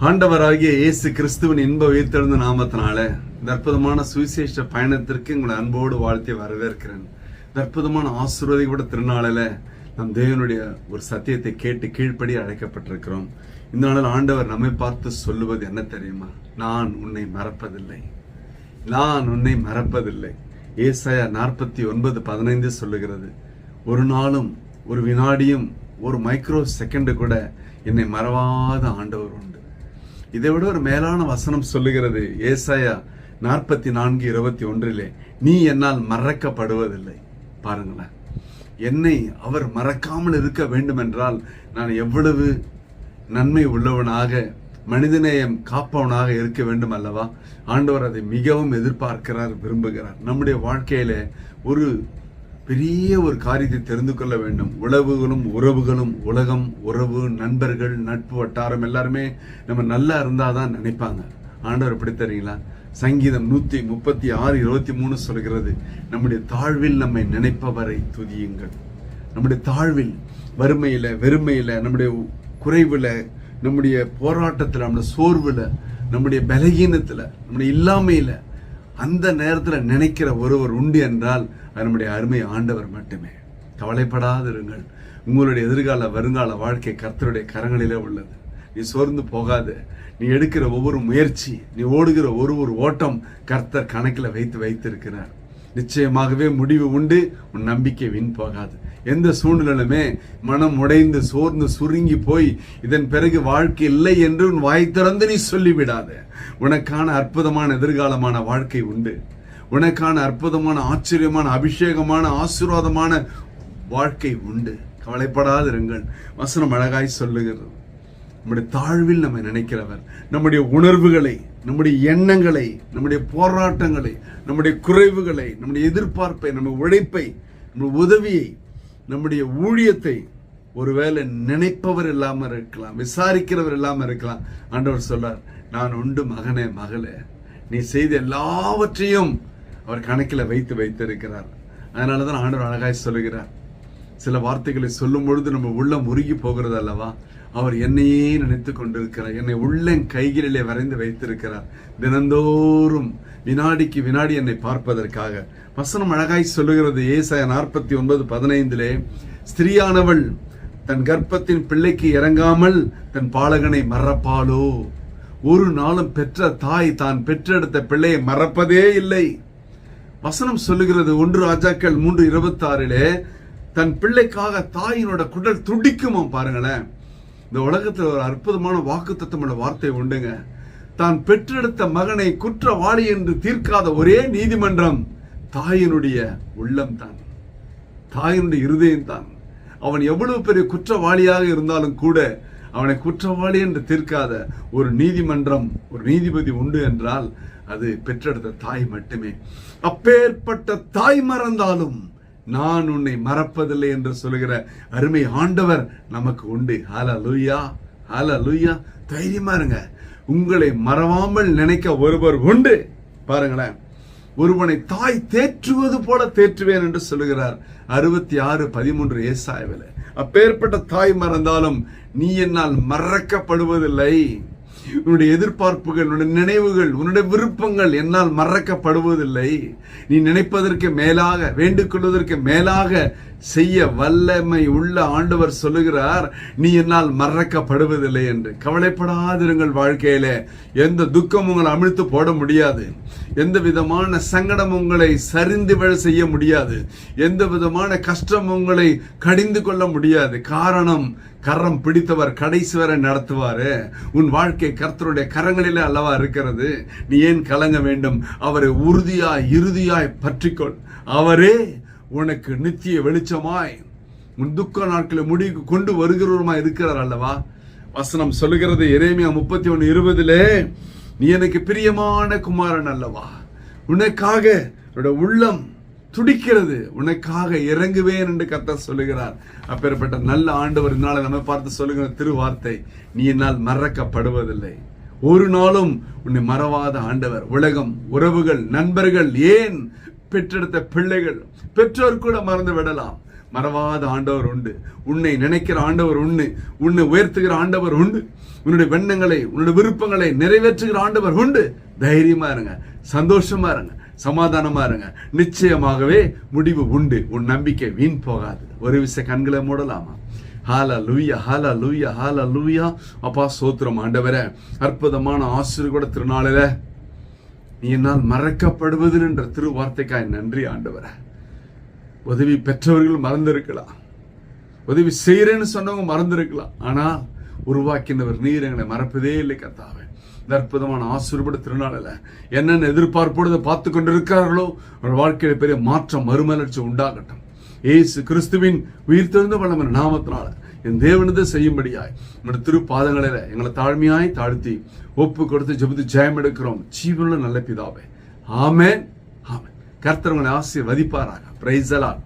ஆண்டவராகிய இயேசு கிறிஸ்துவின் இன்ப உயிர்த்தெழுந்த நாமத்தினால இந்த அற்புதமான சுவிசேஷ பயணத்திற்கு உங்களை அன்போடு வாழ்த்தி வரவேற்கிறேன். இந்த அற்புதமான ஆசீர்வாதப்பட்ட திருநாளில நம் தேவனுடைய ஒரு சத்தியத்தை கேட்டு கீழ்ப்படி அழைக்கப்பட்டிருக்கிறோம். இந்த நாளில் ஆண்டவர் நம்மை பார்த்து சொல்லுவது என்ன தெரியுமா? நான் உன்னை மறப்பதில்லை, நான் உன்னை மறப்பதில்லை. ஏசாயா 49:15 சொல்லுகிறது, ஒரு நாளும் ஒரு வினாடியும் ஒரு மைக்ரோ செகண்ட் கூட என்னை மறவாத ஆண்டவர் உண்டு. இதை விட ஒரு மேலான வசனம் சொல்லுகிறது, ஏசாயா 44:21, நீ என்னால் மறக்கப்படுவதில்லை. பாருங்களேன், என்னை அவர் மறக்காமல் இருக்க வேண்டும் என்றால் நான் எவ்வளவு நன்மை உள்ளவனாக, மனிதநேயம் காப்பவனாக இருக்க வேண்டும் அல்லவா? ஆண்டவர் அதை மிகவும் எதிர்பார்க்கிறார், விரும்புகிறார். நம்முடைய வாழ்க்கையில ஒரு பெரிய ஒரு காரியத்தை தெரிந்து கொள்ள வேண்டும். உறவுகளும் உலகம், உறவு, நண்பர்கள், நட்பு வட்டாரம் எல்லாருமே நம்ம நல்லா இருந்தாதான் நினைப்பாங்க. ஆண்டவர் எப்படி தெரியுங்களா? சங்கீதம் 136:23 சொல்கிறது, நம்முடைய தாழ்வில் நம்மை நினைப்பவரை துதியுங்கள். நம்முடைய தாழ்வில், வறுமையில, வெறுமையில, நம்முடைய குறைவுல, நம்முடைய போராட்டத்துல, நம்முடைய சோர்வுல, நம்முடைய பலகீனத்துல, நம்முடைய இல்லாமையில, அந்த நேரத்துல நினைக்கிற ஒருவர் உண்டு என்றால் அது நம்முடைய அருமை ஆண்டவர் மட்டுமே. கவலைப்படாதிருங்கள். உங்களுடைய எதிர்கால வருங்கால வாழ்க்கை கர்த்தருடைய கரங்களிலே உள்ளது. நீ சோர்ந்து போகாத. நீ எடுக்கிற ஒவ்வொரு முயற்சி, நீ ஓடுகிற ஒரு ஓட்டம் கர்த்தர் கணக்கில் வைத்திருக்கிறார். நிச்சயமாகவே முடிவு உண்டு. உன் நம்பிக்கை வீண் போகாது. எந்த சூழ்நிலையுமே மனம் உடைந்து சோர்ந்து சுருங்கி போய் இதன் பிறகு வாழ்க்கை இல்லை என்று உன் வாய் திறந்து நீ சொல்லிவிடாத. உனக்கான அற்புதமான எதிர்காலமான வாழ்க்கை உண்டு. உனக்கான அற்புதமான, ஆச்சரியமான, அபிஷேகமான, ஆசீர்வாதமான வாழ்க்கை உண்டு. கவலைப்படாதிருங்கள். வசனம் அழகாய் சொல்லுகிறது, நம்முடைய தாழ்வில் நம்ம நினைக்கிறவர், நம்முடைய உணர்வுகளை, நம்முடைய எண்ணங்களை, நம்முடைய போராட்டங்களை, நம்முடைய குறைவுகளை, நம்முடைய எதிர்பார்ப்பை, நம்முடைய உழைப்பை, நம்முடைய உதவியை, நம்முடைய ஊழியத்தை ஒருவேளை நினைப்பவர் இல்லாம இருக்கலாம், விசாரிக்கிறவர் இல்லாம இருக்கலாம். ஆண்டவர் சொல்றார், நான் உண்டு மகனே, மகளே, நீ செய்த எல்லாவற்றையும் அவர் கணக்கில் வைத்திருக்கிறார். அதனாலதான் ஆண்டவர் அழகாய் சொல்லுகிறார். சில வார்த்தைகளை சொல்லும் பொழுது நம்ம உள்ளம் உருகி போகிறது அல்லவா? அவர் என்னையே நினைத்து கொண்டிருக்கிறார். என்னை உள்ளன் கைகளிலே வரைந்து வைத்திருக்கிறார். தினந்தோறும் வினாடிக்கு வினாடி என்னை பார்ப்பதற்காக. வசனம் அழகாய் சொல்லுகிறது, ஏசாயா 49:15, ஸ்திரீயானவள் தன் கர்ப்பத்தின் பிள்ளைக்கு இறங்காமல் தன் பாலகனை மறப்பாளோ? ஒரு நாளும் பெற்ற தாய் தான் பெற்றெடுத்த பிள்ளையை மறப்பதே இல்லை. வசனம் சொல்லுகிறது 1 ராஜாக்கள் 3:26, தன் பிள்ளைக்காக தாயினோட குடல் துடிக்குமா. பாருங்களேன், இந்த உலகத்துல ஒரு அற்புதமான வாக்குத்தத்தமான வார்த்தை உண்டுங்க. தான் பெற்றெடுத்த மகனை குற்றவாளி என்று தீர்க்காத ஒரே நீதிமன்றம் தாயினுடைய உள்ளம் தான், தாயினுடைய இருதயம் தான். அவன் எவ்வளவு பெரிய குற்றவாளியாக இருந்தாலும் கூட அவனை குற்றவாளி என்று தீர்க்காத ஒரு நீதிமன்றம், ஒரு நீதிபதி உண்டு என்றால் அது பெற்றெடுத்த தாய் மட்டுமே. அப்பேற்பட்ட தாய் மறந்தாலும் நான் உன்னை மறப்பதில்லை என்று சொல்லுகிற அருமை ஆண்டவர் நமக்கு உண்டு. ஹல்லேலூயா, ஹல்லேலூயா. தைரியமா இருங்க. உங்களை மறவாமல் நினைக்க ஒருவர் உண்டு. பாருங்களேன், ஒருவனை தாய் தேற்றுவது போல தேற்றுவேன் என்று சொல்லுகிறார் 66:13 ஏசாயாவில். அப்பேற்பட்ட தாய் மறந்தாலும் நீ என்னால் மறக்கப்படுவதில்லை. உன்னுடைய எதிர்பார்ப்புகள், உன்னுடைய நினைவுகள், உன்னுடைய விருப்பங்கள் என்னால் மறக்கப்படுவதில்லை. நீ நினைப்பதற்கு மேலாக, வேண்டிக் கொள்வதற்கு மேலாக செய்ய வல்லமை உள்ள ஆண்டவர் சொல்லுகிறார், நீ என்னால் மறக்கப்படுவதில்லை என்று. கவலைப்படாதிருங்கள். வாழ்க்கையில எந்த துக்கம் உங்களை அமிழ்த்து போட முடியாது. எந்த விதமான சங்கடம் உங்களை சரிந்து விழ செய்ய முடியாது. எந்த விதமான கஷ்டம் உங்களை கடிந்து கொள்ள முடியாது. காரணம், கரம் பிடித்தவர் கடைசி வரை நடத்துவாரு. உன் வாழ்க்கை கர்த்தருடைய கரங்களிலே அல்லவா இருக்கிறது. நீ ஏன் கலங்க வேண்டும்? அவரை உறுதியாய் இறுதியாய் பற்றிக்கொள். அவரே உனக்கு நித்திய வெளிச்சமாய் உன் துக்க நாட்களை முடிவுக்கு கொண்டு வருகிறவருமாய் இருக்கிறார் அல்லவா? வசனம் சொல்லுகிறது எரேமியா 31:20, நீ எனக்கு பிரியமான குமாரன் அல்லவா, உனக்காக உள்ளம் துடிக்கிறது, உனக்காக இறங்குவேன் என்று கர்த்தர் சொல்லுகிறார். அப்பேற்பட்ட நல்ல ஆண்டவர் இதனால நம்ம பார்த்து சொல்லுகிற திருவார்த்தை, நீ என்னால் மறக்கப்படுவதில்லை. ஒரு நாளும் உன்னை மறவாத ஆண்டவர். உலகம், உறவுகள், நண்பர்கள், ஏன் பெற்றெடுத்த பிள்ளைகள், பெற்றோர் கூட மறந்து விடலாம். மறவாத ஆண்டவர் உண்டு. உன்னை நினைக்கிற ஆண்டவர் உண்டு. உன்னை உயர்த்துகிற ஆண்டவர் உண்டு. உன்னுடைய எண்ணங்களை, உன்னுடைய விருப்பங்களை நிறைவேற்றுகிற ஆண்டவர் உண்டு. தைரியமா இருங்க, சந்தோஷமா இருங்க, சமாதானமா இருங்க. நிச்சயமாகவே முடிவு உண்டு. உன் நம்பிக்கை வீண் போகாது. ஒரு விஷயம் கண்களை மூடலாமா? ஹல்லேலூயா, ஹல்லேலூயா, ஹல்லேலூயா. அப்பா ஸ்தோத்திரம் ஆண்டவரே. அற்புதமான ஆசீர்வாத திருநாளில நீ என்னால் மறக்கப்படுவது என்ற திருவார்த்தைக்காய் நன்றி ஆண்டவரே. உதவி பெற்றவர்கள் மறந்திருக்கலாம், உதவி செய்யறேன்னு சொன்னவங்க மறந்திருக்கலாம். ஆனால் உருவாக்கினவர் நீர் எங்களை மறப்பதே இல்லை கர்த்தாவே. இந்த அற்புதமான ஆசீர்வாத திருநாளில் என்னென்ன எதிர்பார்ப்போடு பார்த்து கொண்டிருக்கிறார்களோ அவர் வாழ்க்கையில பெரிய மாற்றம், மறுமலர்ச்சி உண்டாகட்டும். இயேசு கிறிஸ்துவின் உயிர்த்தெழுந்த வல்லமையான நாமத்தினால என் தேவனதை செய்யும்படியாய் நம்முடைய திருப்பாதங்களில எங்களை தாழ்மையாய் தாழ்த்தி ஒப்பு கொடுத்து ஜெபித்து ஜெயம் எடுக்கிறோம் ஜீவனுள்ள நல்ல பிதாவே. ஆமென், ஆமென். கர்த்தர் உங்களை ஆசீர்வதிப்பாராக. Praise the Lord.